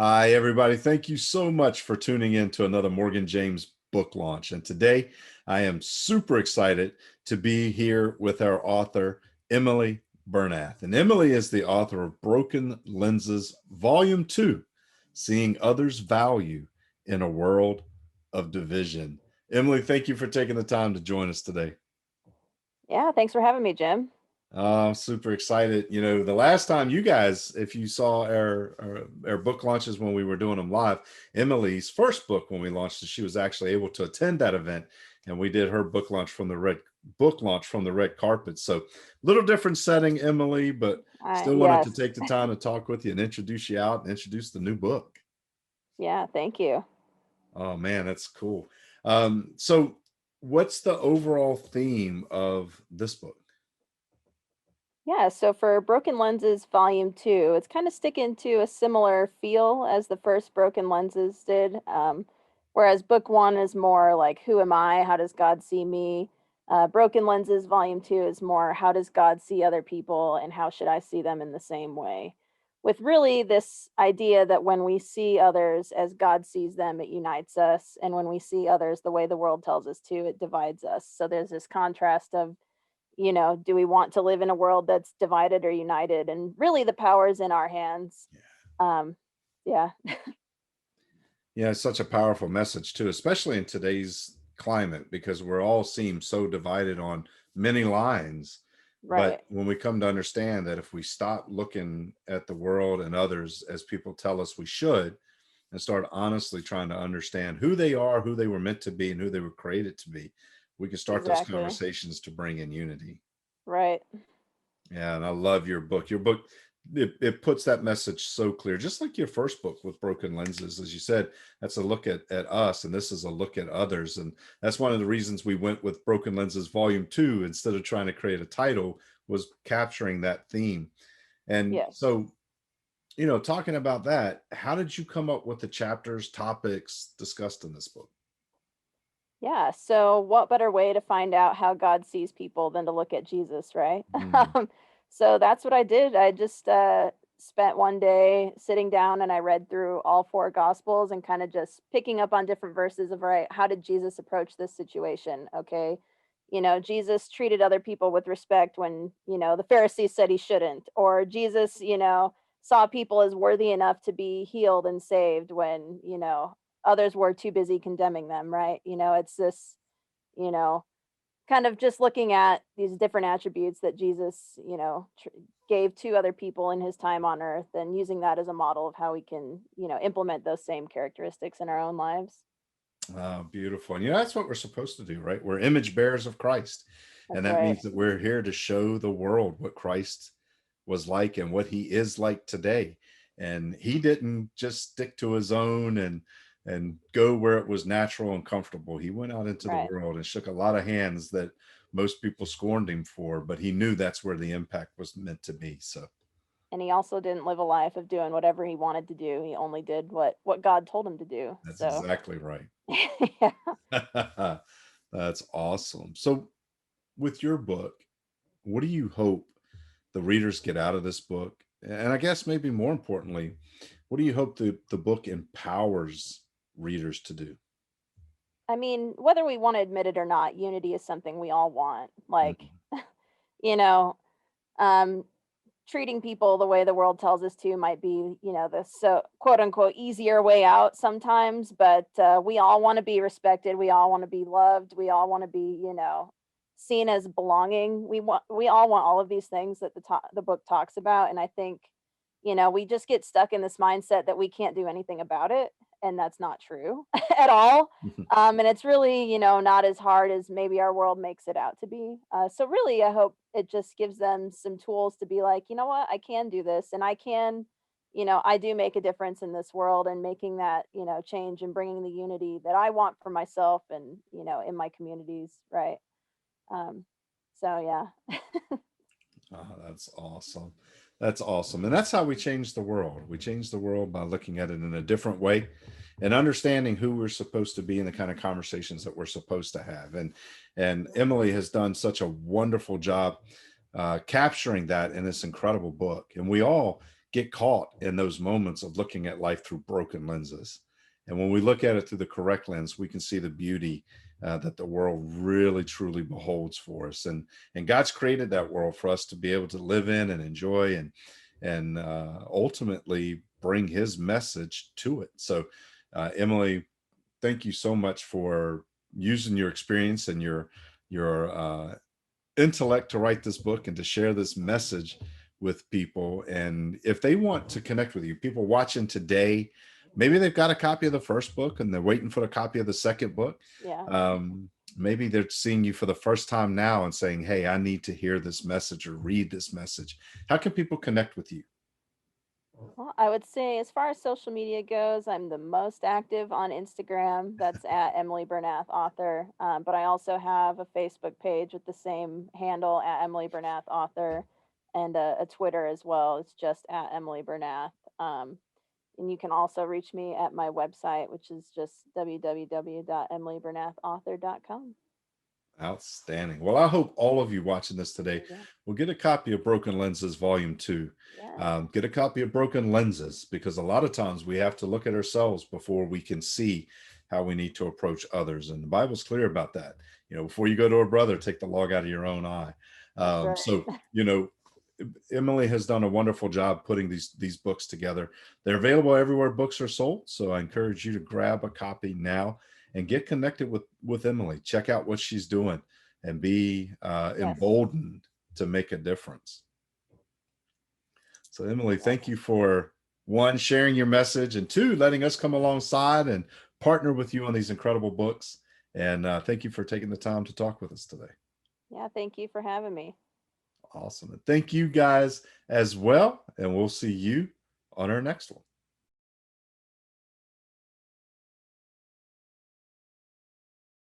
Hi, everybody. Thank you so much for tuning in to another Morgan James book launch. And today I am super excited to be here with our author, Emily Bernath. And Emily is the author of Broken Lenses, Volume 2, Seeing Others' Value in a World of Division. Emily, thank you for taking the time to join us today. Yeah, thanks for having me, Jim. I'm super excited. You know, the last time you guys, if you saw our book launches when we were doing them live, Emily's first book when we launched it, she was actually able to attend that event, and we did her book launch from the red carpet. So, little different setting, Emily, but still wanted to Yes. take the time to talk with you and introduce you out and introduce the new book. Yeah, thank you. Oh man, that's cool. So, what's the overall theme of this book? Yeah, so for Broken Lenses Volume 2, it's kind of sticking to a similar feel as the first Broken Lenses did. Whereas book 1 is more like, who am I? How does God see me? Broken Lenses Volume 2 is more, how does God see other people and how should I see them in the same way? With really this idea that when we see others as God sees them, it unites us. And when we see others the way the world tells us to, it divides us. So there's this contrast of, do we want to live in a world that's divided or united? And really the power is in our hands. Um, yeah, Yeah, it's such a powerful message too, especially in today's climate, because we're all seem so divided on many lines. right. But when we come to understand that if we stop looking at the world and others as people tell us we should, and start honestly trying to understand who they are, who they were meant to be, and who they were created to be, we can start those Exactly. conversations to bring in unity. Right. Yeah, and I love your book. Your book, it puts that message so clear, just like your first book with Broken Lenses. As you said, that's a look at us, and this is a look at others. And that's one of the reasons we went with Broken Lenses Volume 2 instead of trying to create a title, was capturing that theme. And Yes. so, talking about that, how did you come up with the chapters, topics discussed in this book? Yeah. So, what better way to find out how God sees people than to look at Jesus, right? Mm, So, that's what I did. I just spent one day sitting down and I read through all four gospels and kind of just picking up on different verses of, right, how did Jesus approach this situation? Okay. Jesus treated other people with respect when, the Pharisees said he shouldn't, or Jesus, saw people as worthy enough to be healed and saved when, others were too busy condemning them, right? It's this, you know, kind of just looking at these different attributes that Jesus, gave to other people in his time on earth and using that as a model of how we can, implement those same characteristics in our own lives. beautiful. And that's what we're supposed to do, right? We're image bearers of Christ. And That's that right. means that we're here to show the world what Christ was like and what he is like today. And he didn't just stick to his own and go where it was natural and comfortable. He went out into the Right. world and shook a lot of hands that most people scorned him for, but he knew that's where the impact was meant to be. So And he also didn't live a life of doing whatever he wanted to do. He only did what God told him to do. that's So, exactly right. yeah. That's awesome. So with your book, what do you hope the readers get out of this book? And I guess maybe more importantly, what do you hope the book empowers readers to do? I mean, whether we want to admit it or not, unity is something we all want. Like, Mhm. you know, um, treating people the way the world tells us to might be, the so quote unquote easier way out sometimes, but we all want to be respected. We all want to be loved. We all want to be, seen as belonging. We all want all of these things that the book talks about. And I think, we just get stuck in this mindset that we can't do anything about it. And that's not true at all. And it's really, not as hard as maybe our world makes it out to be. So really, I hope it just gives them some tools to be like, you know what, I can do this, and I can, I do make a difference in this world, and making that, change and bringing the unity that I want for myself and in my communities, right? Um, so yeah, Oh, that's awesome. That's awesome. And that's how we change the world. We change the world by looking at it in a different way and understanding who we're supposed to be and the kind of conversations that we're supposed to have. And Emily has done such a wonderful job capturing that in this incredible book. And we all get caught in those moments of looking at life through broken lenses. And when we look at it through the correct lens, we can see the beauty that the world really truly beholds for us. And God's created that world for us to be able to live in and enjoy and ultimately bring His message to it. So, Emily, thank you so much for using your experience and your intellect to write this book and to share this message with people. And if they want to connect with you, people watching today, maybe they've got a copy of the first book and they're waiting for a copy of the second book. Yeah. Maybe they're seeing you for the first time now and saying, hey, I need to hear this message or read this message. How can people connect with you? Well, I would say as far as social media goes, I'm the most active on Instagram. That's at Emily Bernath author. But I also have a Facebook page with the same handle at Emily Bernath author, and a Twitter as well. It's just at Emily Bernath. And you can also reach me at my website, which is just www.emilybernathauthor.com. Outstanding. Well, I hope all of you watching this today There you go. will get a copy of Broken Lenses Volume 2. Yeah. Get a copy of Broken Lenses, because a lot of times we have to look at ourselves before we can see how we need to approach others. And the Bible's clear about that. Before you go to a brother, take the log out of your own eye. That's right. So, Emily has done a wonderful job putting these books together. They're available everywhere books are sold. So I encourage you to grab a copy now and get connected with Emily. Check out what she's doing and be Yes. emboldened to make a difference. So Emily, thank you for, one, sharing your message, and two, letting us come alongside and partner with you on these incredible books. And thank you for taking the time to talk with us today. Yeah. Thank you for having me. Awesome. And thank you guys as well. And we'll see you on our next one.